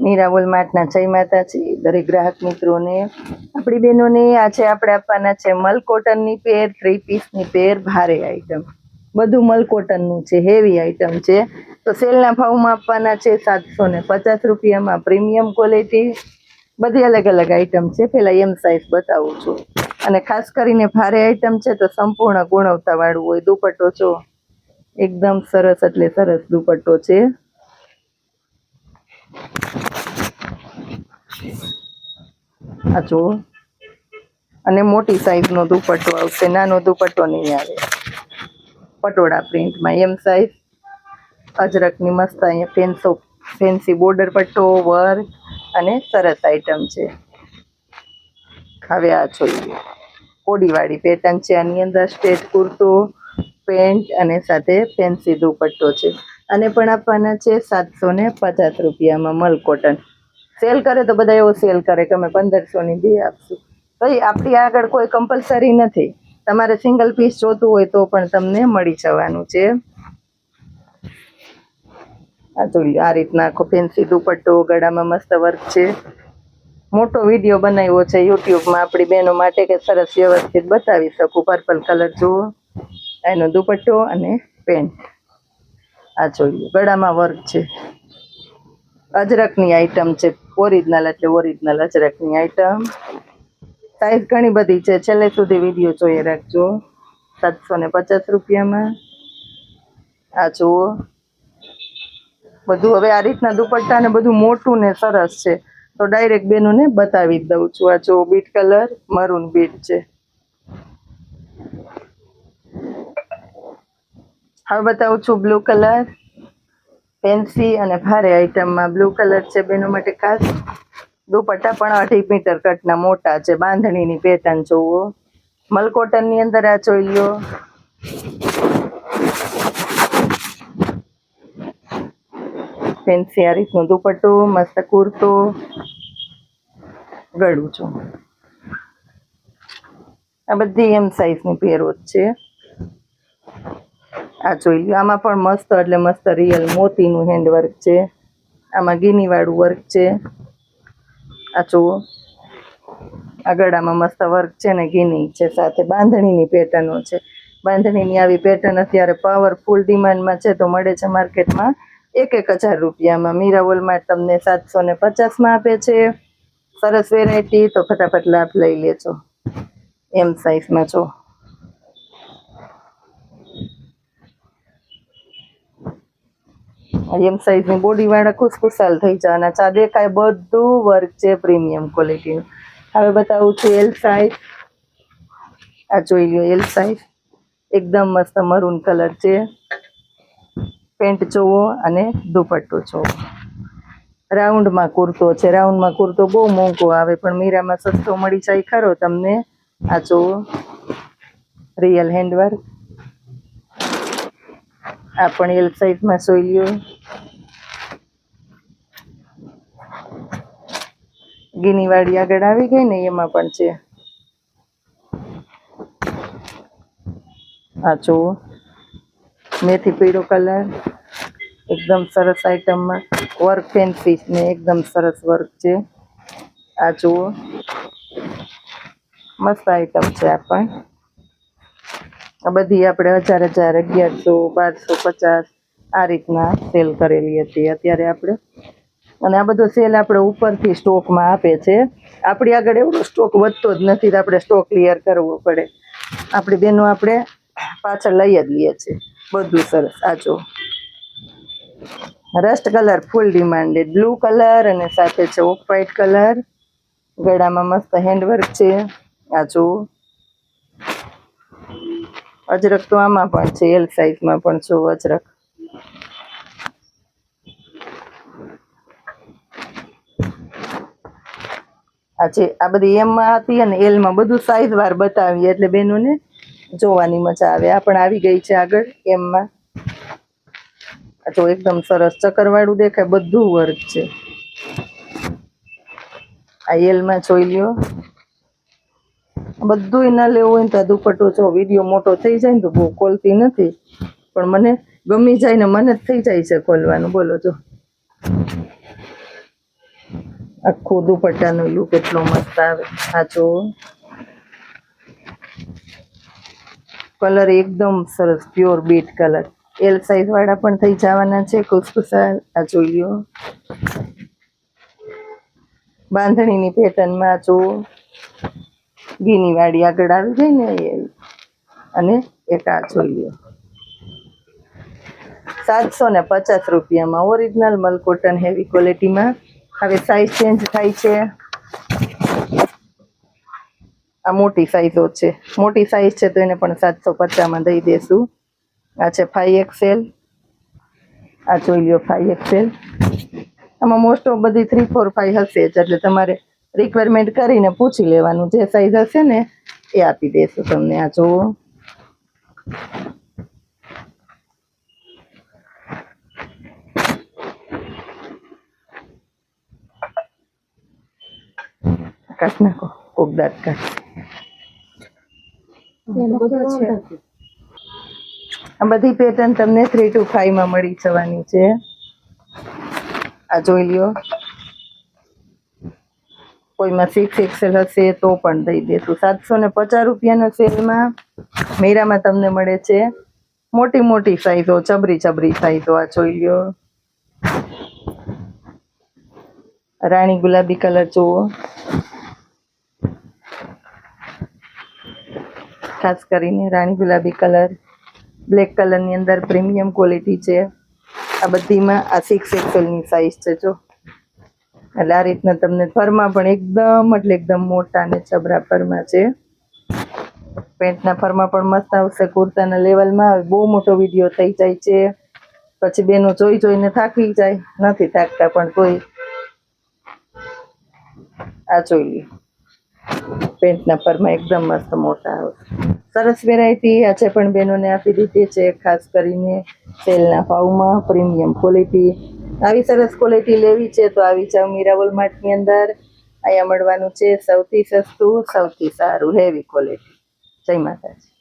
મીરા વોલમાર્ટના જય માતાજી દરેક ગ્રાહક મિત્રોને. આપણી બહેનોને આજે આપણે આપવાના છે મલ કોટનની પેર, 3 પીસની પેર, ભારે આઈટમ, બધું મલ કોટનનું છે, હેવી આઈટમ છે. તો સેલના ભાવમાં આપવાના છે 750 રૂપિયામાં. પ્રીમિયમ ક્વોલિટી, બધી અલગ અલગ આઈટમ છે. પહેલાં એમ સાઇઝ બતાવું છું. અને ખાસ કરીને ભારે આઈટમ છે તો સંપૂર્ણ ગુણવત્તાવાળું હોય. દુપટ્ટો જો એકદમ સરસ એટલે સરસ દુપટ્ટો છે. આ જો, અને મોટી સાઈઝનો દુપટ્ટો આવશે, નાનો દુપટ્ટો નહીં આવે. પટોળા પ્રિન્ટમાં એમ સાઈઝ, અજરકની મસ્ત અહીંયા ફેન્સી બોર્ડર પટ્ટો, વર્ક અને સરસ આઈટમ છે. હવે આ જોઈએ, કોડીવાળી પેટર્ન છે. આની અંદર સ્ટ્રેટ કુર્તો, પેન્ટ અને સાથે ફેન્સી દુપટ્ટો છે. અને પણ આપવાના છે 750 રૂપિયામાં મલ કોટન. સેલ કરે તો બધા એવો સેલ કરે કે અમે 1500ની બે આપશું. ભાઈ આપણી આગળ કોઈ કમ્પલસરી નથી. તમારે સિંગલ પીસ જોતું હોય તો પણ તમને મળી જવાનું છે. આ જોઈ આ રીતના આખો ફેન્સી દુપટ્ટો, ગળામાં મસ્ત વર્ક છે. મોટો વિડીયો બનાવ્યો છે યુટ્યુબમાં આપણી બહેનો માટે કે સરસ વ્યવસ્થિત બતાવી શકું. પર્પલ કલર જુઓ, એનો દુપટ્ટો અને પેન્ટ. આ જોઈએ, ગળામાં વર્ક છે. અજરકની આઈટમ છે, ઓરિજિનલ એટલે ઓરિજિનલ અજરકની આઈટમ. સાઈઝ ઘણી બધી છે, છેલ્લે સુધી વિડીયો જોઈએ રાખજો. 750 રૂપિયામાં. આ જુઓ, બધું હવે આ રીતના દુપટ્ટા ને બધું મોટું ને સરસ છે તો ડાયરેક્ટ બેનોને બતાવી જ દઉં છું. આ જો બીટ કલર, મરૂન બીટ છે. હવે બતાવું છું બ્લુ કલર, ફેન્સી અને ભારે આઈટમમાં બ્લુ કલર છે બેનો માટે ખાસ. દુપટ્ટા પણ 2.5 મીટર કટના મોટા છે. બાંધણીની પેટર્ન જોવો, મલ કોટનની અંદર. આ જોઈ લો, ફેન્સી આ રીતનો દુપટ્ટો, મસ્ત કુર્તો, ગળું છું. આ બધી એમ સાઈઝની પેરો જ છે. આ જોઈ લો, આમાં પણ મસ્ત એટલે મસ્ત રિયલ મોતીનું હેન્ડવર્ક છે. આમાં ગીનીવાળું વર્ક છે. આ જુઓ, આ ગળામાં મસ્ત વર્ક છે ને ગીની છે, સાથે બાંધણીની પેટર્નો છે. બાંધણીની આવી પેટર્ન અત્યારે પાવરફુલ ડિમાન્ડમાં છે તો મળે છે માર્કેટમાં 1000 રૂપિયામાં. મીરા વોલમાર્ટ તમને 750માં આપે છે. સરસ વેરાયટી, તો ફટાફટ લાભ લઈ લેજો. એમ સાઈઝમાં જો, એમ સાઈઝની બોડી વાળા ખુશખુશાલ થઈ જવાના. ચા દેખાય બધું વર્ક છે પ્રીમિયમ ક્વોલિટીનું. હવે બતાવું છું એલ સાઈઝ. આ જોઈ લો એલ સાઈઝ, એકદમ મસ્ત મરૂન કલર છે. પેન્ટ જોવો અને દુપટ્ટો જોવો. રાઉન્ડમાં કુર્તો છે. રાઉન્ડમાં કુર્તો બહુ મોંઘો આવે પણ મીરામાં સસ્તો મળી જાય ખરો તમને. આ જોવો, રિયલ હેન્ડવર્ક. આ પણ એલ સાઈઝમાં જોઈ લ્યો. ગીનીવાળી આગળ આવી ગઈ ને એમાં પણ છે. આ જુઓ, મેથી પીળો કલર, એકદમ સરસ આઈટમમાં વર્ક, ફેન્સી ને એકદમ સરસ વર્ક છે. આ જુઓ, મસ્ત આઈટમ છે. આ પણ આ બધી આપણે 1000, 1100, 1250 આ રીતના સેલ કરેલી હતી અત્યારે આપણે. અને આ બધો સેલ આપણે ઉપરથી સ્ટોકમાં આપે છે. આપણી આગળ એવડો સ્ટોક વધતો જ નથી તો આપણે સ્ટોક ક્લિયર કરવો પડે. આપણી બહેનો આપણે પાછળ લઈ જ લઈએ છીએ બધું સરસ. આ જો રસ્ટ કલર ફૂલ ડિમાન્ડેડ, બ્લુ કલર અને સાથે છે ઓફ વ્હાઈટ કલર. ગળામાં મસ્ત હેન્ડવર્ક છે. આ જો અજરક તો આમાં પણ છે, એલ સાઈઝમાં પણ જો અજરક. આ બધી એમમાં હતી અને એલમાં બધું સાઈઝ વાર બતાવીએ એટલે બેનોને જોવાની મજા આવે. આ પણ આવી ગઈ છે આગળ એમમાં. જો એકદમ સરસ ચક્કરવાળું દેખાય, બધું વર્ક છે. આ એલમાં જોઈ લ્યો. બધું ના લેવું હોય ને તો દુપટ્ટો જો વિડીયો મોટો થઈ જાય ને તો બહુ ખોલતી નથી પણ મને ગમી જાય ને મને જ થઈ જાય છે ખોલવાનું. બોલો જો, આખો દુપટ્ટાનો લુક એટલો મસ્ત આવે. આ જો કલર એકદમ સરસ pure bit colour. L size વાળા પણ થઈ જવાના છે ખુશખુશાલ. આ જોઈ લ્યો બાંધણીની પેટર્નમાં જો ઘીની વાડી આગળ આવી જાય ને એ. અને એક આ જોઈ લ્યો 750 રૂપિયામાં ઓરિજિનલ મલકોટન હેવી ક્વોલિટીમાં. હવે સાઈઝ ચેન્જ થાય છે. આ મોટી સાઈઝો છે, મોટી સાઈઝ છે તો એને પણ 750માં દઈ દેશું. આ છે 5XL. આ જોઈ લ્યો 5XL. આમાં મોસ્ટ ઓફ બધી 3, 4, 5 હશે જ, એટલે તમારે રિક્વાયરમેન્ટ કરીને પૂછી લેવાનું. જે સાઈઝ હશે ને એ આપી દેશું તમને. આ જુઓ કાઢ નાખો કોક દાંત કાઢ. આ બધી પેટર્ન તમને 3 to 5 માં મળી જવાની છે. આ જોઈ લ્યો કોઈમાં 6XL હશે તો પણ દઈ દેશું. 750 રૂપિયાના સેલમાં મીરામાં તમને મળે છે મોટી મોટી સાઈઝો, ચબરી ચબરી સાઈઝો. આ જોઈ લ્યો રાણી ગુલાબી કલર જુઓ, ખાસ કરીને રાણી ગુલાબી કલર. બ્લેક કલરની અંદર પ્રીમિયમ ક્વોલિટી છે. આ બધીમાં આ 6XL ની સાઈઝ છે જો. એટલે આ રીતના તમને ફરમાં પણ એકદમ એટલે એકદમ મોટા અને ચબરા ફરમાં છે. પેન્ટના ફરમાં પણ મસ્ત આવશે. કુર્તાના લેવલમાં આવે. બહુ મોટો વિડીયો થઈ જાય છે પછી બેનો જોઈ જોઈને થાકી જાય. નથી થાકતા પણ તોય આ જોઈ લ્યો પેન્ટના ફરમાં એકદમ મસ્ત મોટા આવે. સરસ વેરાયટી આજે પણ બહેનોને આપી દીધી છે, ખાસ કરીને સેલના ભાવમાં. Premium quality. આવી સરસ ક્વોલિટી લેવી છે તો આવી જાવ મીરાવોલ માર્ટની અંદર. અહીંયા મળવાનું છે સૌથી સસ્તું, સૌથી સારું હેવી ક્વોલિટી. જય માતાજી.